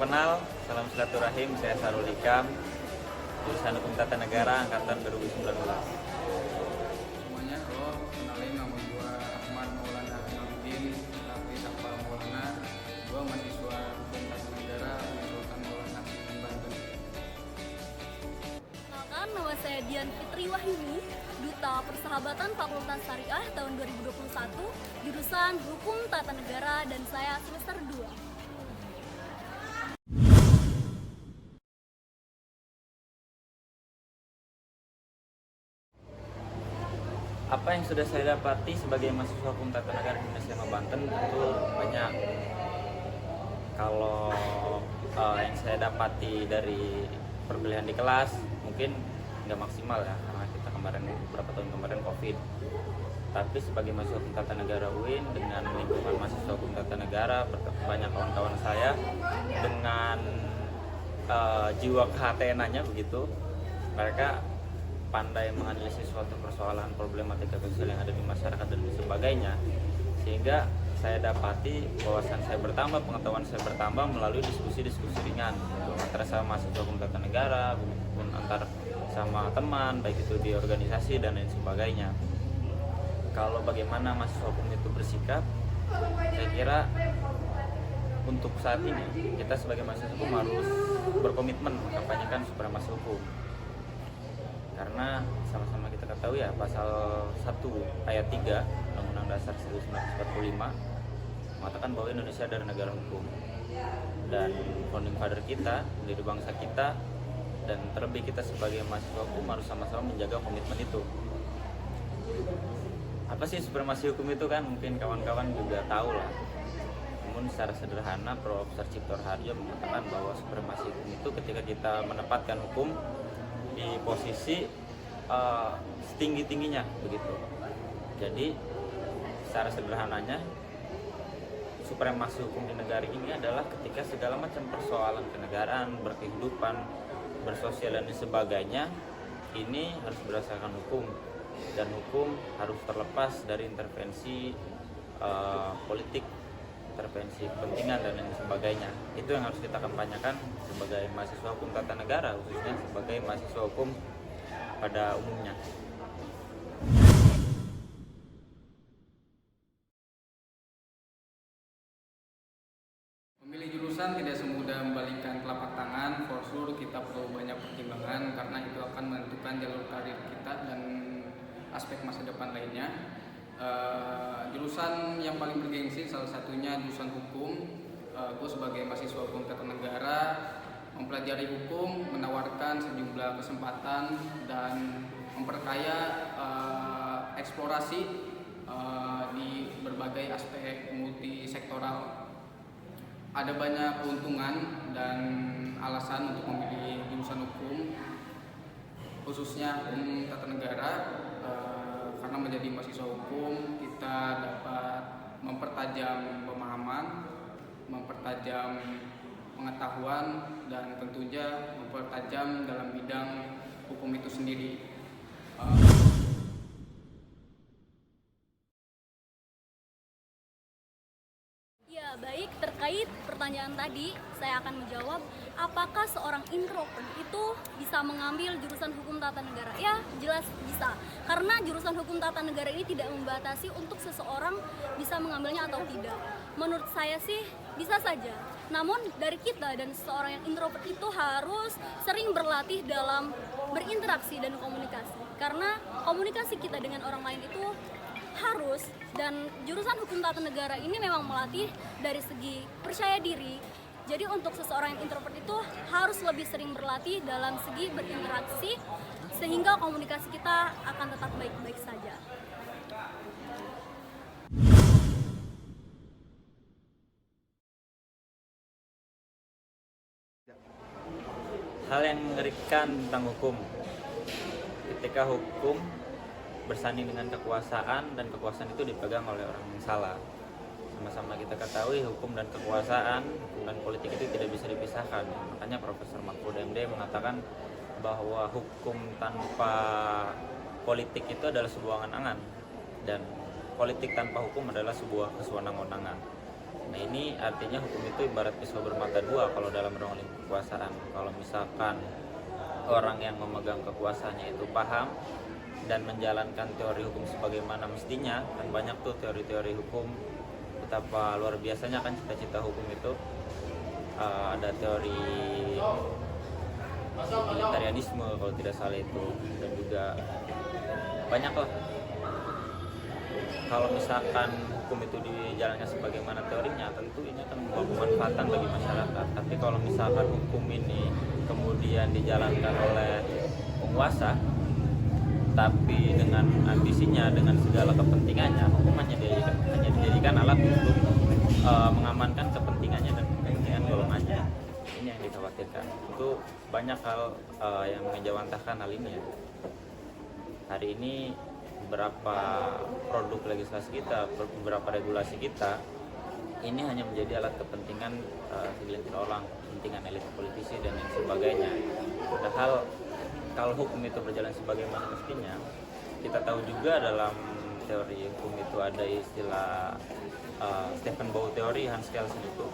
kenal, salam silaturahim, saya Sarul Ikam, jurusan Hukum Tata Negara angkatan 2019. Semuanya, kenalin nama gua Ahmad Maulana Nurdin, tapi Sapa Maulana. Gua mahasiswa Hukum Tata Negara Sultan Maulana Banten. Kenalkan, nama saya Dian Fitri Wahyuni, Duta Persahabatan Fakultas Syariah tahun 2021, jurusan Hukum Tata Negara, dan saya semester 2. Apa yang sudah saya dapati sebagai mahasiswa Hukum Tata Negara di SMA Banten tentu banyak. Kalau yang saya dapati dari perkuliahan di kelas mungkin nggak maksimal ya, karena kita beberapa tahun kemarin COVID. Tapi sebagai mahasiswa Hukum Tata Negara UIN dengan lingkungan mahasiswa Hukum Tata Negara, banyak kawan-kawan saya dengan jiwa kehatenannya begitu, mereka pandai menganalisis suatu persoalan problematika sosial yang ada di masyarakat dan sebagainya, sehingga saya dapati wawasan saya bertambah, pengetahuan saya bertambah melalui diskusi-diskusi ringan antara sama mahasiswa Hukum Tata Negara maupun antar sama teman, baik itu di organisasi dan lain sebagainya. Kalau bagaimana mahasiswa hukum itu bersikap, saya kira untuk saat ini kita sebagai mahasiswa hukum harus berkomitmen mengkampanyekan supremasi hukum. Karena sama-sama kita ketahui ya, pasal 1 ayat 3 Undang-Undang Dasar 1945 mengatakan bahwa Indonesia adalah negara hukum, dan founding father kita, pendiri bangsa kita, dan terlebih kita sebagai mahasiswa hukum harus sama-sama menjaga komitmen itu. Apa sih supremasi hukum itu kan? Mungkin kawan-kawan juga tahu lah. Namun secara sederhana, Profesor Cipto Harjo mengatakan bahwa supremasi hukum itu ketika kita menempatkan hukum di posisi setinggi-tingginya begitu. Jadi secara sederhananya, supremasi hukum di negara ini adalah ketika segala macam persoalan kenegaraan, berkehidupan, bersosial dan sebagainya ini harus berdasarkan hukum, dan hukum harus terlepas dari intervensi politik, intervensi kepentingan dan lain sebagainya. Itu yang harus kita kampanyekan sebagai mahasiswa hukum tata negara, khususnya sebagai mahasiswa hukum pada umumnya. Memilih jurusan tidak semudah membalikkan telapak tangan. For sure kita perlu banyak pertimbangan karena itu akan menentukan jalur karir kita dan aspek masa depan lainnya. Jurusan yang paling bergengsi salah satunya jurusan hukum. Gue sebagai mahasiswa hukum tata negara mempelajari hukum, menawarkan sejumlah kesempatan dan memperkaya eksplorasi di berbagai aspek multisektoral. Ada banyak keuntungan dan alasan untuk memilih jurusan hukum, khususnya hukum tata negara. Karena menjadi mahasiswa hukum kita dapat mempertajam pemahaman, mempertajam pengetahuan, dan tentunya mempertajam dalam bidang hukum itu sendiri. Ya, baik, terkait pertanyaan tadi, saya akan menjawab apakah seorang introvert itu bisa mengambil jurusan hukum tata negara? Ya, jelas bisa. Karena jurusan hukum tata negara ini tidak membatasi untuk seseorang bisa mengambilnya atau tidak. Menurut saya sih bisa saja. Namun dari kita dan seseorang yang introvert itu harus sering berlatih dalam berinteraksi dan komunikasi. Karena komunikasi kita dengan orang lain itu harus, dan jurusan hukum tata negara ini memang melatih dari segi percaya diri. Jadi untuk seseorang yang introvert itu harus lebih sering berlatih dalam segi berinteraksi sehingga komunikasi kita akan tetap baik-baik saja. Hal yang mengerikan tentang hukum, ketika hukum bersanding dengan kekuasaan dan kekuasaan itu dipegang oleh orang yang salah. Sama-sama kita ketahui hukum dan kekuasaan, hukum dan politik itu tidak bisa dipisahkan. Makanya Profesor Mahfud MD mengatakan bahwa hukum tanpa politik itu adalah sebuah angan-angan, dan politik tanpa hukum adalah sebuah kesewenang-wenangan. Nah ini artinya hukum itu ibarat pisau bermata dua kalau dalam ruang lingkup kekuasaan. Kalau misalkan orang yang memegang kekuasaannya itu paham dan menjalankan teori hukum sebagaimana mestinya, kan banyak tuh teori-teori hukum betapa luar biasanya kan cita-cita hukum itu. Ada teori militarianisme kalau tidak salah itu, dan juga banyak lah. Kalau misalkan hukum itu dijalankan sebagaimana teorinya, tentu ini akan membawa kemanfaatan bagi masyarakat. Tapi kalau misalkan hukum ini kemudian dijalankan oleh penguasa, tapi dengan ambisinya, dengan segala kepentingannya, hukum hanya dijadikan alat untuk mengamankan kepentingannya dan kepentingan golongannya. Ini yang dikhawatirkan. Itu banyak hal yang mengejawantahkan hal ini ya. Hari ini beberapa produk legislasi kita, beberapa regulasi kita ini hanya menjadi alat kepentingan segelintir orang, kepentingan elit politisi dan lain sebagainya. Padahal kalau hukum itu berjalan sebagaimana mestinya, kita tahu juga dalam teori hukum itu ada istilah Stephen Bow teori, Hans Kelsen itu.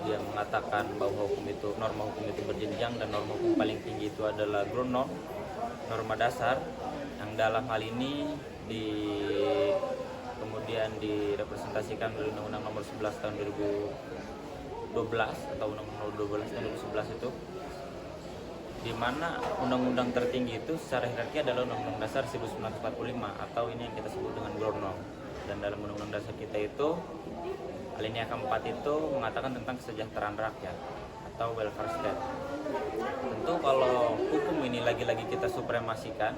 Dia mengatakan bahwa norma hukum itu berjenjang, dan norma hukum paling tinggi itu adalah Grundnorm, norma dasar, yang dalam hal ini kemudian direpresentasikan oleh Undang-Undang Nomor 11 Tahun 2012 atau Undang-Undang Nomor 12 Tahun 2011 itu, di mana undang-undang tertinggi itu secara hierarki adalah Undang-Undang Dasar 1945 atau ini yang kita sebut dengan Grundnorm. Dan dalam Undang-Undang Dasar kita itu alinea keempat itu mengatakan tentang kesejahteraan rakyat atau welfare state. Tentu kalau hukum ini lagi-lagi kita supremasikan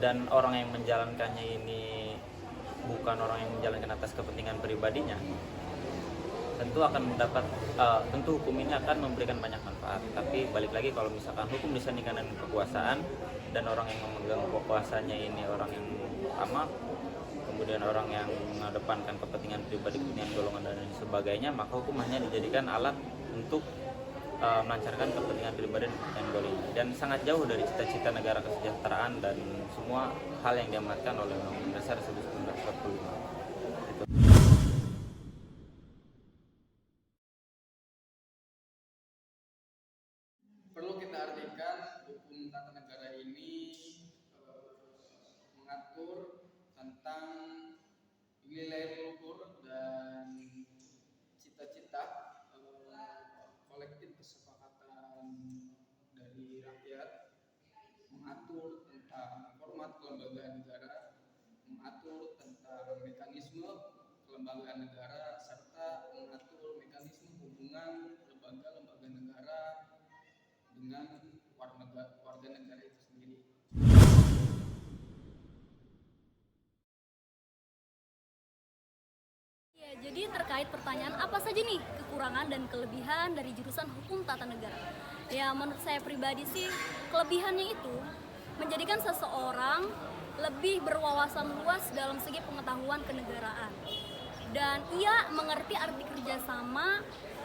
dan orang yang menjalankannya ini bukan orang yang menjalankan atas kepentingan pribadinya, tentu hukum ini akan memberikan banyak manfaat. Tapi balik lagi, kalau misalkan hukum disandingkan dengan kekuasaan dan orang yang memegang kekuasaannya ini orang yang amat, kemudian orang yang mengedepankan kepentingan pribadi, kepentingan golongan dan lain sebagainya, maka hukum hanya dijadikan alat untuk melancarkan kepentingan pribadi dan kepentingan golongan, dan sangat jauh dari cita-cita negara kesejahteraan dan semua hal yang diamanatkan oleh Undang-Undang Dasar 1945. Perlu kita artikan hukum tata negara ini mengatur tentang nilai luhur dan cita-cita kolektif kesepakatan dari rakyat, mengatur tentang format kelembagaan negara, mengatur tentang mekanisme kelembagaan negara, serta mengatur mekanisme hubungan lembaga-lembaga negara dengan warga negara itu sendiri. Ya, jadi terkait pertanyaan apa saja nih kekurangan dan kelebihan dari jurusan hukum tata negara? Ya, menurut saya pribadi sih, kelebihannya itu menjadikan seseorang lebih berwawasan luas dalam segi pengetahuan kenegaraan. Dan ia mengerti arti kerjasama,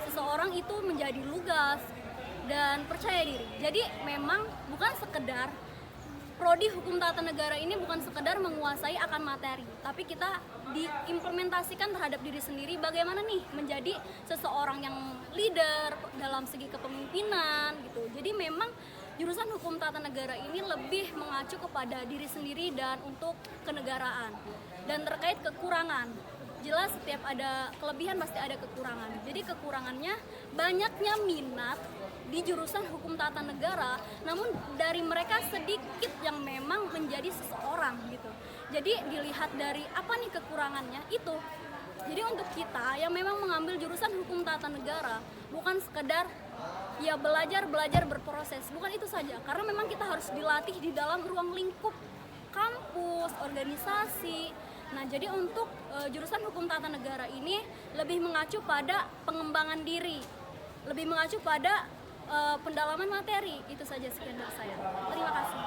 seseorang itu menjadi lugas dan percaya diri. Jadi memang bukan sekedar prodi hukum tata negara ini bukan sekedar menguasai akan materi, tapi kita diimplementasikan terhadap diri sendiri bagaimana nih menjadi seseorang yang leader dalam segi kepemimpinan gitu. Jadi memang jurusan hukum tata negara ini lebih mengacu kepada diri sendiri dan untuk kenegaraan. Dan terkait kekurangan, jelas setiap ada kelebihan pasti ada kekurangan. Jadi kekurangannya banyaknya minat di jurusan hukum tata negara, namun dari mereka sedikit yang memang menjadi seseorang gitu. Jadi dilihat dari apa nih kekurangannya itu. Jadi untuk kita yang memang mengambil jurusan hukum tata negara, bukan sekedar ya belajar berproses, bukan itu saja. Karena memang kita harus dilatih di dalam ruang lingkup kampus, organisasi. Nah, jadi untuk jurusan hukum tata negara ini lebih mengacu pada pengembangan diri, lebih mengacu pada pendalaman materi. Itu saja sekian dari saya. Terima kasih.